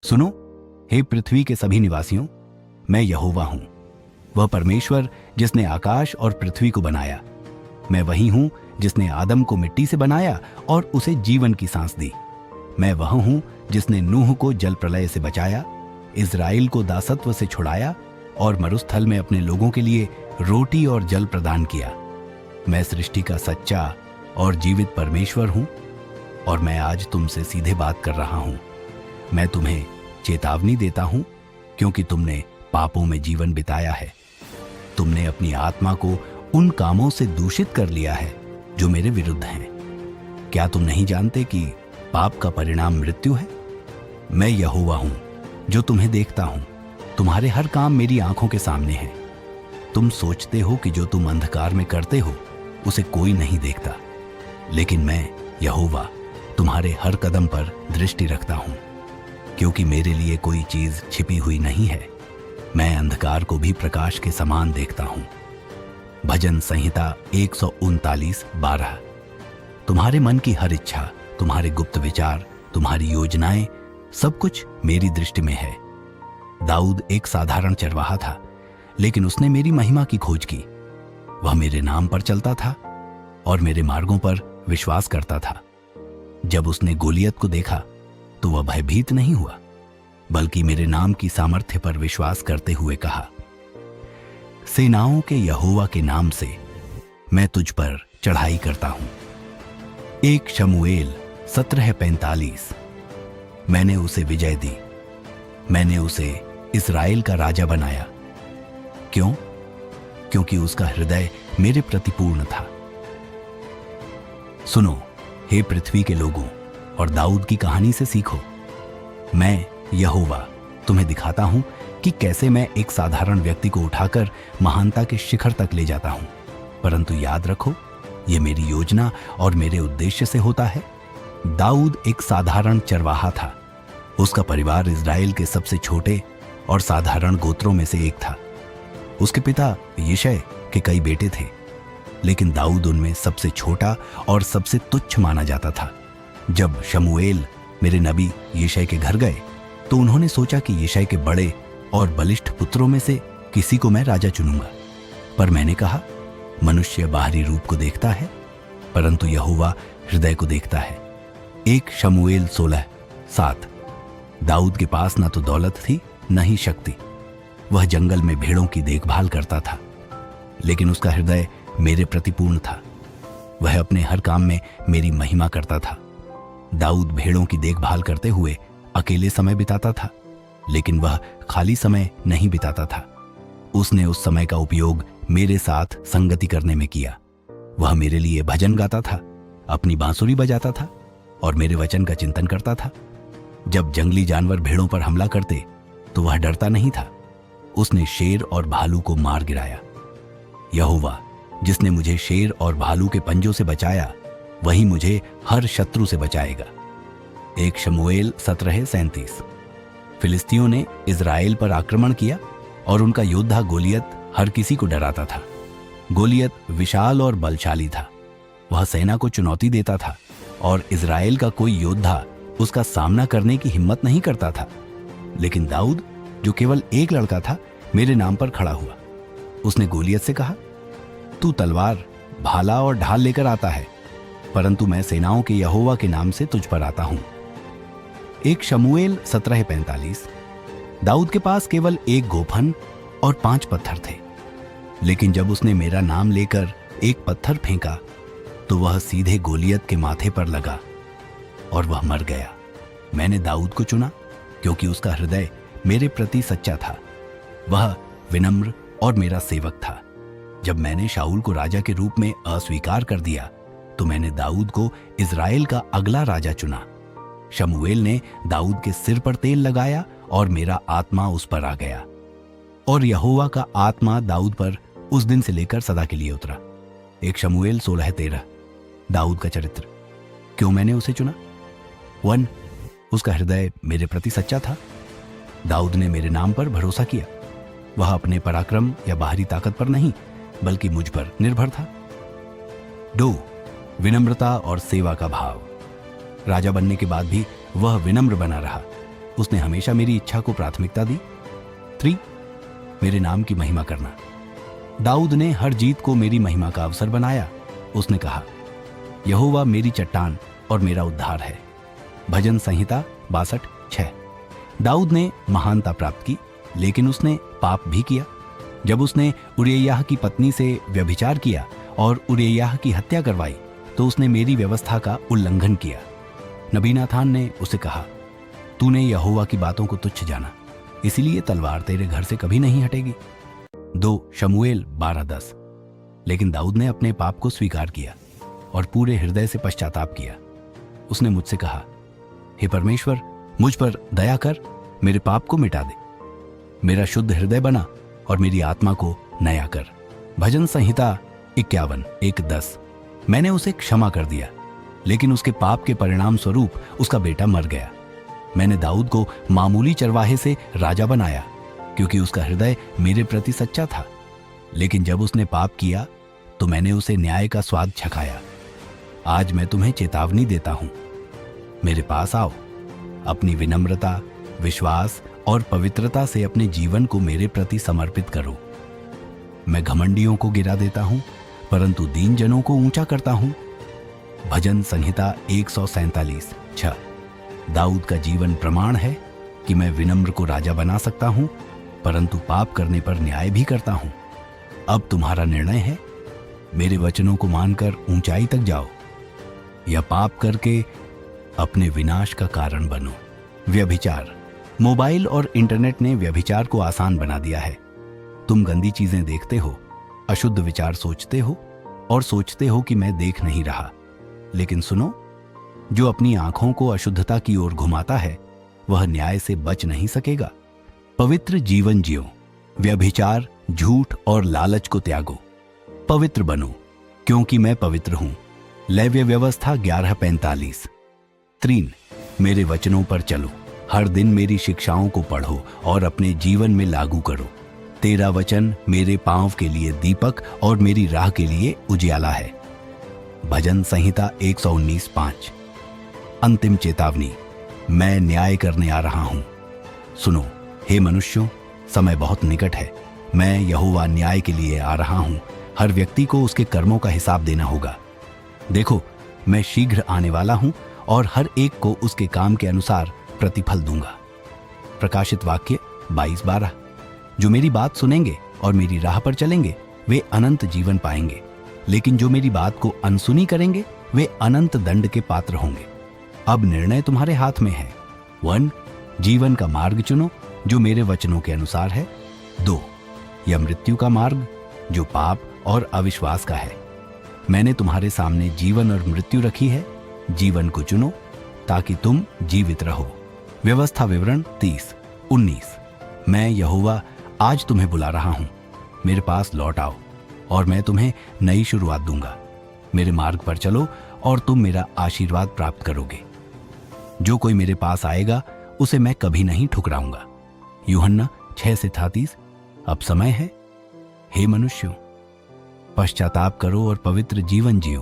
सुनो, हे पृथ्वी के सभी निवासियों, मैं यहोवा हूं, वह परमेश्वर जिसने आकाश और पृथ्वी को बनाया। मैं वही हूं जिसने आदम को मिट्टी से बनाया और उसे जीवन की सांस दी। मैं वह हूं जिसने नूह को जल प्रलय से बचाया, इज़राइल को दासत्व से छुड़ाया और मरुस्थल में अपने लोगों के लिए रोटी और जल प्रदान किया। मैं सृष्टि का सच्चा और जीवित परमेश्वर हूं और मैं आज तुमसे सीधे बात कर रहा हूं। मैं तुम्हें चेतावनी देता हूं क्योंकि तुमने पापों में जीवन बिताया है। तुमने अपनी आत्मा को उन कामों से दूषित कर लिया है जो मेरे विरुद्ध हैं। क्या तुम नहीं जानते कि पाप का परिणाम मृत्यु है? मैं यहोवा हूं जो तुम्हें देखता हूं। तुम्हारे हर काम मेरी आंखों के सामने है। तुम सोचते हो कि जो तुम अंधकार में करते हो उसे कोई नहीं देखता, लेकिन मैं यहोवा तुम्हारे हर कदम पर दृष्टि रखता हूं, क्योंकि मेरे लिए कोई चीज छिपी हुई नहीं है। मैं अंधकार को भी प्रकाश के समान देखता हूं। भजन संहिता 139:12। तुम्हारे मन की हर इच्छा, तुम्हारे गुप्त विचार, तुम्हारी योजनाएं, सब कुछ मेरी दृष्टि में है। दाऊद एक साधारण चरवाहा था, लेकिन उसने मेरी महिमा की खोज की। वह मेरे नाम पर चलता था और मेरे मार्गों पर विश्वास करता था। जब उसने गोलियत को देखा तो वह भयभीत नहीं हुआ, बल्कि मेरे नाम की सामर्थ्य पर विश्वास करते हुए कहा, सेनाओं के यहोवा के नाम से मैं तुझ पर चढ़ाई करता हूं। 1 शमूएल 17:45। मैंने उसे विजय दी। मैंने उसे इस्राएल का राजा बनाया। क्यों? क्योंकि उसका हृदय मेरे प्रति पूर्ण था। सुनो, हे पृथ्वी के लोगों, और दाऊद की कहानी से सीखो। मैं यहोवा तुम्हें दिखाता हूं कि कैसे मैं एक साधारण व्यक्ति को उठाकर महानता के शिखर तक ले जाता हूं। परंतु याद रखो, यह मेरी योजना और मेरे उद्देश्य से होता है। दाऊद एक साधारण चरवाहा था। उसका परिवार इज़राइल के सबसे छोटे और साधारण गोत्रों में से एक था। उसके पिता यिशै के कई बेटे थे, लेकिन दाऊद उनमें सबसे छोटा और सबसे तुच्छ माना जाता था। जब शमूएल मेरे नबी यिशै के घर गए तो उन्होंने सोचा कि यिशै के बड़े और बलिष्ठ पुत्रों में से किसी को मैं राजा चुनूंगा। पर मैंने कहा, मनुष्य बाहरी रूप को देखता है, परंतु यहोवा हृदय को देखता है। 1 शमूएल 16:7। दाऊद के पास न तो दौलत थी न ही शक्ति। वह जंगल में भेड़ों की देखभाल करता था, लेकिन उसका हृदय मेरे प्रति पूर्ण था। वह अपने हर काम में मेरी महिमा करता था। दाऊद भेड़ों की देखभाल करते हुए अकेले समय बिताता था, लेकिन वह खाली समय नहीं बिताता था। उसने उस समय का उपयोग मेरे साथ संगति करने में किया। वह मेरे लिए भजन गाता था, अपनी बांसुरी बजाता था और मेरे वचन का चिंतन करता था। जब जंगली जानवर भेड़ों पर हमला करते तो वह डरता नहीं था। उसने शेर और भालू को मार गिराया। यहोवा जिसने मुझे शेर और भालू के पंजों से बचाया, वही मुझे हर शत्रु से बचाएगा। 1 शमूएल 17:37। फिलिस्तियों ने इज़राइल पर आक्रमण किया और उनका योद्धा गोलियत हर किसी को डराता था। गोलियत विशाल और बलशाली था। वह सेना को चुनौती देता था और इज़राइल का कोई योद्धा उसका सामना करने की हिम्मत नहीं करता था। लेकिन दाऊद, जो केवल एक लड़का था, मेरे नाम पर खड़ा हुआ। उसने गोलियत से कहा, तू तलवार, भाला और ढाल लेकर आता है, परंतु मैं सेनाओं के यहोवा के नाम से तुझ पर आता हूं। 1 शमूएल 17:45। दाऊद के पास केवल 1 गोफन और 5 पत्थर थे, लेकिन जब उसने मेरा नाम लेकर एक पत्थर फेंका तो वह सीधे गोलियत के माथे पर लगा और वह मर गया। मैंने दाऊद को चुना क्योंकि उसका हृदय मेरे प्रति सच्चा था। वह विनम्र और मेरा सेवक था। जब मैंने शाऊल को राजा के रूप में अस्वीकार कर दिया तो मैंने दाऊद को इज़राइल का अगला राजा चुना। शमूएल ने दाऊद के सिर पर तेल लगाया और मेरा आत्मा उस पर आ गया, और यहोवा का आत्मा दाऊद पर उस दिन से लेकर सदा के लिए उतरा। 1 शमूएल 16:13। दाऊद का चरित्र। क्यों मैंने उसे चुना? 1, उसका हृदय मेरे प्रति सच्चा था। दाऊद ने मेरे नाम पर भरोसा किया। वह अपने पराक्रम या बाहरी ताकत पर नहीं, बल्कि मुझ पर निर्भर था। 2, विनम्रता और सेवा का भाव। राजा बनने के बाद भी वह विनम्र बना रहा। उसने हमेशा मेरी इच्छा को प्राथमिकता दी। 3. मेरे नाम की महिमा करना। दाऊद ने हर जीत को मेरी महिमा का अवसर बनाया। उसने कहा, यहोवा मेरी चट्टान और मेरा उद्धार है। भजन संहिता 62:6। दाऊद ने महानता प्राप्त की, लेकिन उसने पाप भी किया। जब उसने उरिय्याह की पत्नी से व्यभिचार किया और उरिय्याह की हत्या करवाई, तो उसने मेरी व्यवस्था का उल्लंघन किया। नबी नाथान ने उसे कहा, तूने यहोवा की बातों को तुच्छ जाना, इसीलिए तलवार तेरे घर से कभी नहीं हटेगी। 2 शमूएल 12:10। लेकिन दाऊद ने अपने पाप को स्वीकार किया और पूरे हृदय से पश्चाताप किया। उसने मुझसे कहा, हे परमेश्वर, मुझ पर दया कर, मेरे पाप को मिटा दे, मेरा शुद्ध हृदय बना और मेरी आत्मा को नया कर। भजन संहिता 51:1-10। मैंने उसे क्षमा कर दिया, लेकिन उसके पाप के परिणाम स्वरूप उसका बेटा मर गया। मैंने दाऊद को मामूली चरवाहे से राजा बनाया, क्योंकि उसका हृदय मेरे प्रति सच्चा था। लेकिन जब उसने पाप किया, तो मैंने उसे न्याय का स्वाद छकाया। आज मैं तुम्हें चेतावनी देता हूं, मेरे पास आओ, अपनी विनम्रता, विश्वास और पवित्रता से अपने जीवन को मेरे प्रति समर्पित करो। मैं घमंडियों को गिरा देता हूं, परंतु दीन जनों को ऊंचा करता हूं। भजन संहिता 147:6। दाऊद का जीवन प्रमाण है कि मैं विनम्र को राजा बना सकता हूं, परंतु पाप करने पर न्याय भी करता हूं। अब तुम्हारा निर्णय है, मेरे वचनों को मानकर ऊंचाई तक जाओ या पाप करके अपने विनाश का कारण बनो। व्यभिचार। मोबाइल और इंटरनेट ने व्यभिचार को आसान बना दिया है। तुम गंदी चीजें देखते हो, अशुद्ध विचार सोचते हो और सोचते हो कि मैं देख नहीं रहा। लेकिन सुनो, जो अपनी आंखों को अशुद्धता की ओर घुमाता है, वह न्याय से बच नहीं सकेगा। पवित्र जीवन जियो। व्यभिचार, झूठ और लालच को त्यागो। पवित्र बनो, क्योंकि मैं पवित्र हूं। लेव्य व्यवस्था 11:45। 3. मेरे वचनों पर चलो। हर दिन मेरी शिक्षाओं को पढ़ो और अपने जीवन में लागू करो। तेरा वचन मेरे पांव के लिए दीपक और मेरी राह के लिए उजियाला है। भजन संहिता 119:5। अंतिम चेतावनी। मैं न्याय करने आ रहा हूं। सुनो, हे मनुष्यों, समय बहुत निकट है। मैं यहोवा न्याय के लिए आ रहा हूं। हर व्यक्ति को उसके कर्मों का हिसाब देना होगा। देखो, मैं शीघ्र आने वाला हूं और हर एक को उसके काम के अनुसार प्रतिफल दूंगा। प्रकाशित वाक्य 22:12। जो मेरी बात सुनेंगे और मेरी राह पर चलेंगे, वे अनंत जीवन पाएंगे, लेकिन जो मेरी बात को अनसुनी करेंगे, वे अनंत दंड के पात्र होंगे। अब निर्णय तुम्हारे हाथ में है। 1. जीवन का मार्ग चुनो, जो मेरे वचनों के अनुसार है। 2. या मृत्यु का मार्ग, जो पाप और अविश्वास का है। मैंने तुम्हारे सामने जीवन और मृत्यु रखी है। जीवन को चुनो ताकि तुम जीवित रहो। व्यवस्था विवरण 30:19। मैं यहोवा आज तुम्हें बुला रहा हूं। मेरे पास लौट आओ और मैं तुम्हें नई शुरुआत दूंगा। मेरे मार्ग पर चलो और तुम मेरा आशीर्वाद प्राप्त करोगे। जो कोई मेरे पास आएगा, उसे मैं कभी नहीं ठुकराऊंगा। यूहन्ना 6:33। अब समय है, हे मनुष्यों, पश्चाताप करो और पवित्र जीवन जियो,